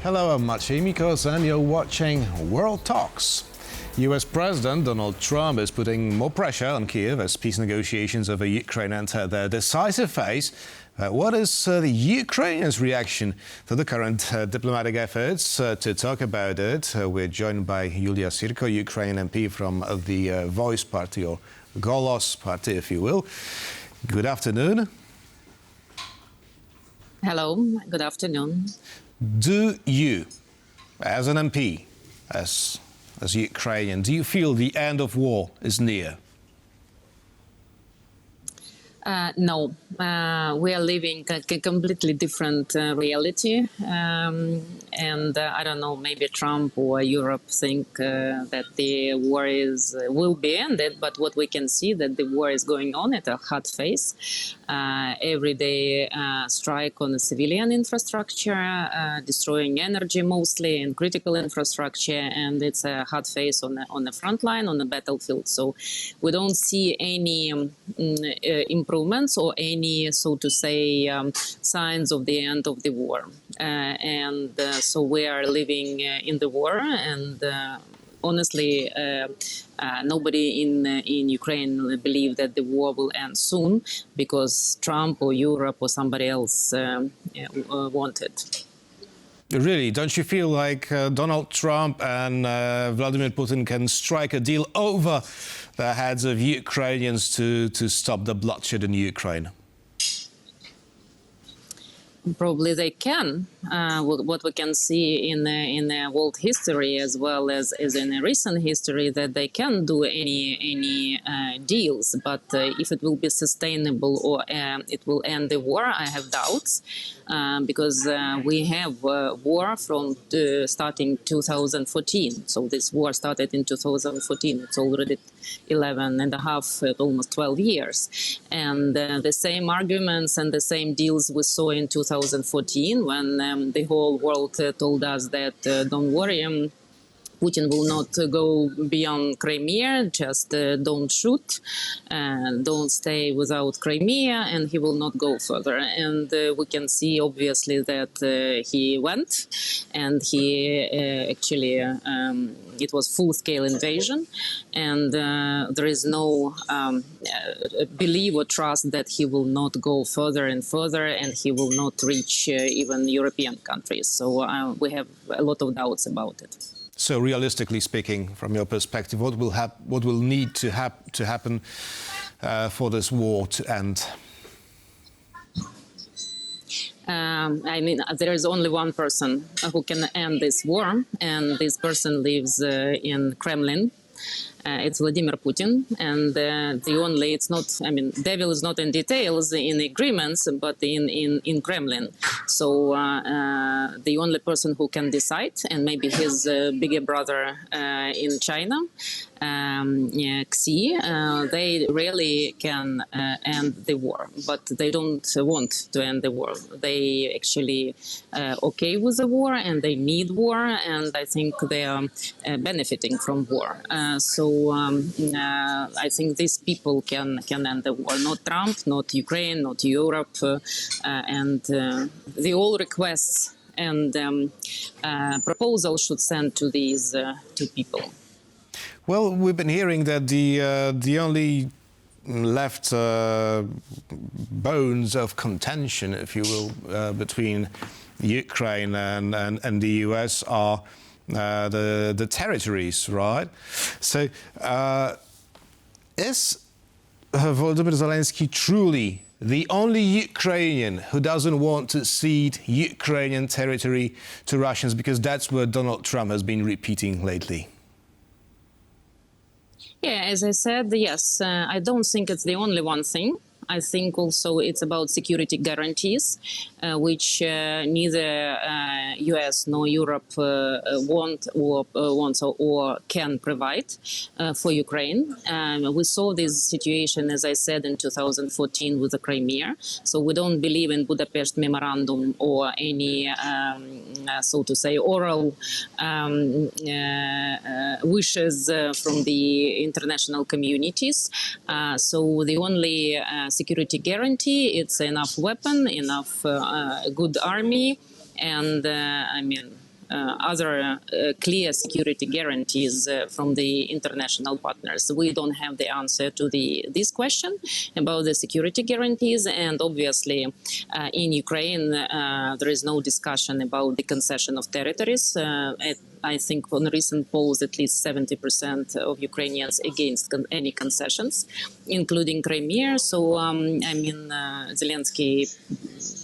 Hello, I'm Maciej, Mikos, and you're watching World Talks. US President Donald Trump is putting more pressure on Kyiv as peace negotiations over Ukraine enter their decisive phase. What is the Ukrainians' reaction to the current diplomatic efforts? To talk about it, we're joined by Yulia Sirko, Ukrainian MP from the Voice Party, or Golos Party, if you will. Good afternoon. Hello, good afternoon. Do you, as an MP, as Ukrainian, do you feel the end of war is near? No, we are living a completely different reality. And I don't know, maybe Trump or Europe think that the war will be ended. But what we can see that the war is going on at a hot phase. Every day strike on the civilian infrastructure, destroying energy mostly and critical infrastructure. And it's a hot phase on the front line, on the battlefield. So we don't see any improvements or any, so to say, signs of the end of the war. So we are living in the war, and honestly, nobody in Ukraine believes that the war will end soon because Trump or Europe or somebody else want it. Really? Don't you feel like Donald Trump and Vladimir Putin can strike a deal over the heads of Ukrainians to stop the bloodshed in Ukraine? Probably they can. What we can see in the world history as well as in the recent history, that they can do any deals. But if it will be sustainable or it will end the war, I have doubts. Because we have war from starting 2014. So this war started in 2014. It's already 11 and a half, almost 12 years. And the same arguments and the same deals we saw in 2014 when the whole world told us that don't worry, Putin will not go beyond Crimea, just don't shoot, don't stay without Crimea, and he will not go further. And we can see, obviously, that he went, and he actually, it was full-scale invasion, and there is no belief or trust that he will not go further and further, and he will not reach even European countries. So we have a lot of doubts about it. So, realistically speaking, from your perspective, what will need to happen for this war to end? I mean, there is only one person who can end this war, and this person lives in Kremlin. It's Vladimir Putin, and it's not, I mean, devil is not in details, in agreements, but in Kremlin. So the only person who can decide, and maybe his bigger brother in China, Xi, they really can end the war, but they don't want to end the war. They actually okay with the war, and they need war, and I think they are benefiting from war. I think these people can end the war. Not Trump, not Ukraine, not Europe, and the all requests and proposals should send to these two people. Well, we've been hearing that the only left bones of contention, if you will, between Ukraine and the US are the territories, right? So, is Volodymyr Zelensky truly the only Ukrainian who doesn't want to cede Ukrainian territory to Russians? Because that's what Donald Trump has been repeating lately. Yeah, as I said, yes, I don't think it's the only one thing. I think also it's about security guarantees, which neither US nor Europe wants or can provide for Ukraine. We saw this situation, as I said, in 2014 with the Crimea. So we don't believe in Budapest Memorandum or any, so to say, oral wishes from the international communities. So the only security guarantee, it's enough weapon, enough good army, and I mean, other clear security guarantees from the international partners. We don't have the answer to this question about the security guarantees, and obviously in Ukraine there is no discussion about the concession of territories. I think on recent polls, at least 70% of Ukrainians against any concessions, including Crimea. So, Zelensky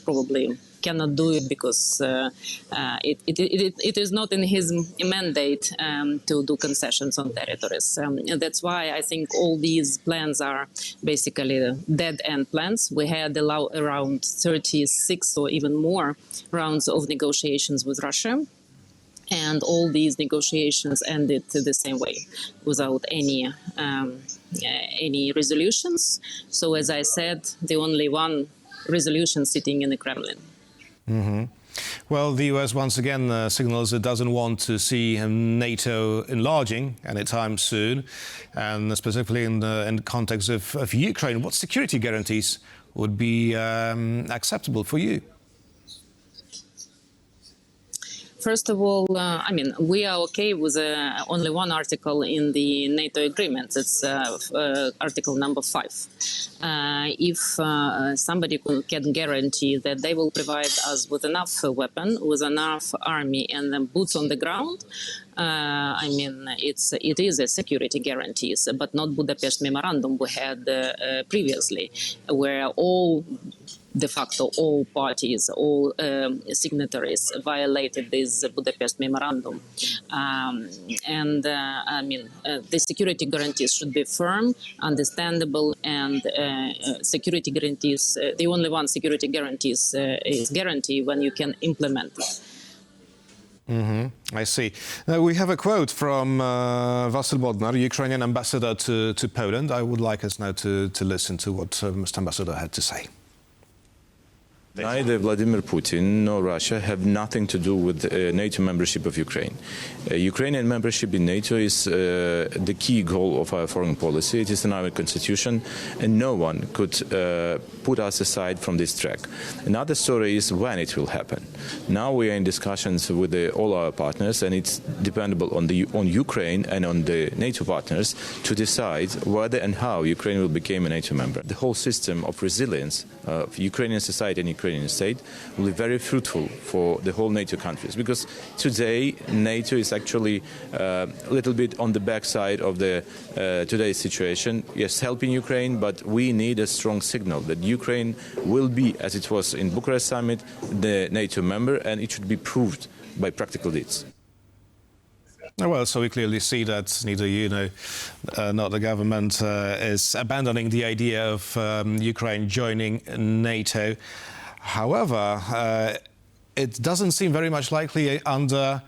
probably cannot do it because it is not in his mandate to do concessions on territories. That's why I think all these plans are basically dead-end plans. We had around 36 or even more rounds of negotiations with Russia. And all these negotiations ended the same way, without any resolutions. So, as I said, the only one resolution sitting in the Kremlin. Mm-hmm. Well, the US once again signals it doesn't want to see NATO enlarging anytime soon, and specifically in the context of Ukraine. What security guarantees would be acceptable for you? First of all, we are okay with only one article in the NATO agreement. It's article number 5. If somebody can guarantee that they will provide us with enough weapon, with enough army and then boots on the ground, it is a security guarantees, but not Budapest Memorandum we had previously, where de facto all parties, all signatories violated this Budapest Memorandum. The security guarantees should be firm, understandable, and security guarantees, the only one security guarantees is guarantee when you can implement it. Mm-hmm. I see. Now, we have a quote from Vasyl Bodnar, Ukrainian ambassador to Poland. I would like us now to listen to what Mr. Ambassador had to say. Neither Vladimir Putin nor Russia have nothing to do with NATO membership of Ukraine. Ukrainian membership in NATO is the key goal of our foreign policy. It is in our constitution, and no one could put us aside from this track. Another story is when it will happen. Now we are in discussions with all our partners, and it's dependable on Ukraine and on the NATO partners to decide whether and how Ukraine will become a NATO member. The whole system of resilience of Ukrainian society and Ukrainian state will be very fruitful for the whole NATO countries, because today NATO is actually a little bit on the backside of the today's situation. Yes, helping Ukraine, but we need a strong signal that Ukraine will be, as it was in Bucharest summit, the NATO member, and it should be proved by practical deeds. Well, so we clearly see that neither you nor the government is abandoning the idea of Ukraine joining NATO. However, it doesn't seem very much likely under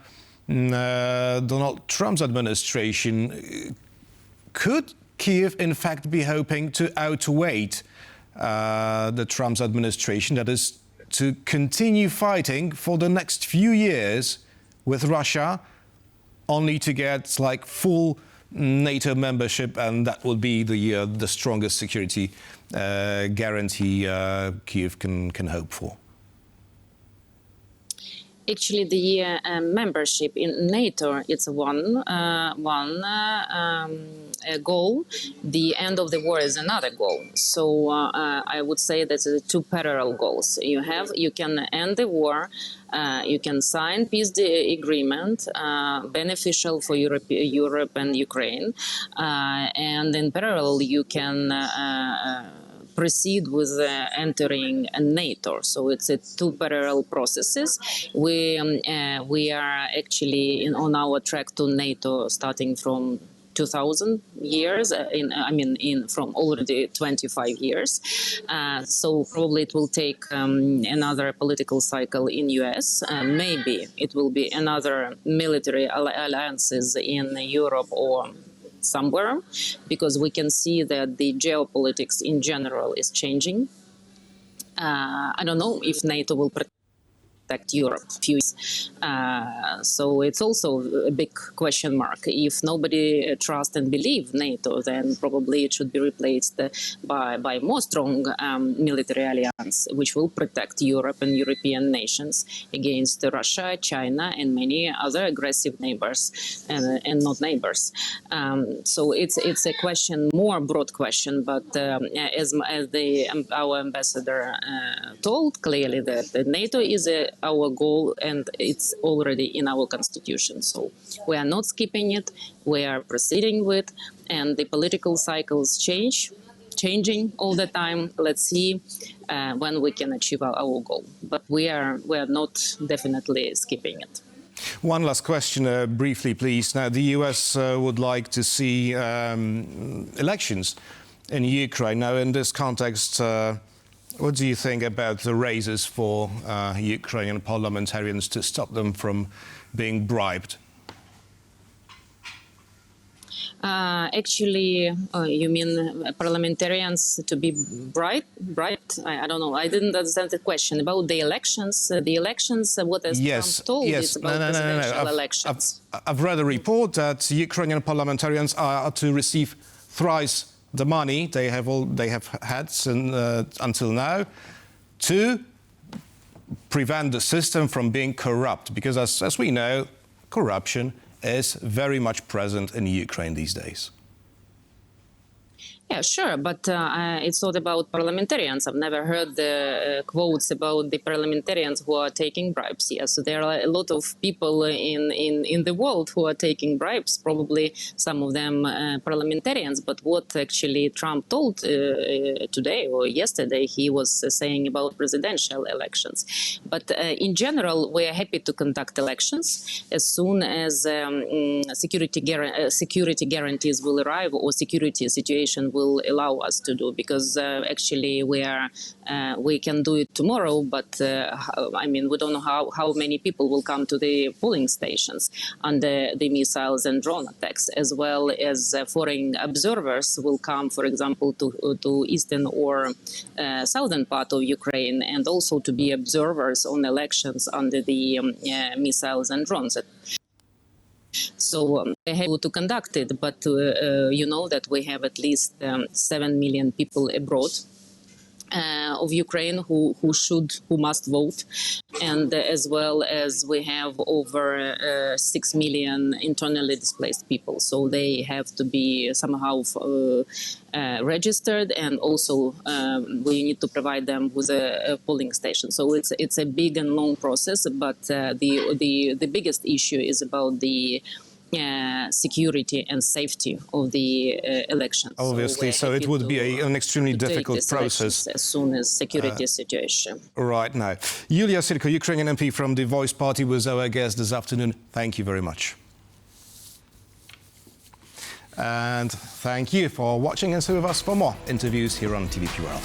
Donald Trump's administration. Could Kyiv, in fact, be hoping to outweight the Trump's administration, that is, to continue fighting for the next few years with Russia, only to get full NATO membership, and that will be the strongest security guarantee Kyiv can hope for? Actually, the membership in NATO, it's one goal. The end of the war is another goal. So I would say that there are two parallel goals. You can end the war, you can sign peace agreement, beneficial for Europe and Ukraine, and in parallel you can proceed with entering NATO. So it's two parallel processes. We are actually on our track to NATO starting from 2000 years, from already 25 years. So probably it will take another political cycle in US. Maybe it will be another military alliances in Europe or somewhere, because we can see that the geopolitics in general is changing. I don't know if NATO will protect Europe. So it's also a big question mark. If nobody trusts and believes NATO, then probably it should be replaced by a more strong military alliance, which will protect Europe and European nations against Russia, China, and many other aggressive neighbors and not neighbors. So it's a question, more broad question, but as our ambassador told clearly that NATO is our goal and it's already in our constitution. So we are not skipping it, we are proceeding with, and the political cycles changing all the time. Let's see when we can achieve our goal. But we are not definitely skipping it. One last question, briefly, please. Now, the US would like to see elections in Ukraine. Now, in this context, what do you think about the raises for Ukrainian parliamentarians to stop them from being bribed? Actually, you mean parliamentarians to be bribed? I don't know. I didn't understand the question about the elections. The elections, what has Trump told, is about presidential elections. I've read a report that Ukrainian parliamentarians are to receive thrice the money they have had until now to prevent the system from being corrupt. Because as we know, corruption is very much present in Ukraine these days. Yeah, sure, but it's not about parliamentarians. I've never heard the quotes about the parliamentarians who are taking bribes. Yes, so there are a lot of people in the world who are taking bribes, probably some of them parliamentarians. But what actually Trump told today or yesterday, he was saying about presidential elections. But in general, we are happy to conduct elections as soon as security guarantees will arrive or security situation will allow us to do, because actually we can do it tomorrow, but I mean, we don't know how many people will come to the polling stations under the missiles and drone attacks, as well as foreign observers will come, for example, to eastern or southern part of Ukraine, and also to be observers on elections under the missiles and drones. So we're able to conduct it, but you know that we have at least 7 million people abroad of Ukraine who must vote, and as well as we have over 6 million internally displaced people. So they have to be somehow registered, and also we need to provide them with a polling station. So it's a big and long process, but the biggest issue is about the security and safety of the elections. Obviously, so it would be an extremely difficult process as soon as security situation. Right now. Yulia Sirko, Ukrainian MP from the Voice Party, was our guest this afternoon. Thank you very much. And thank you for watching, and stay with us for more interviews here on TVP World.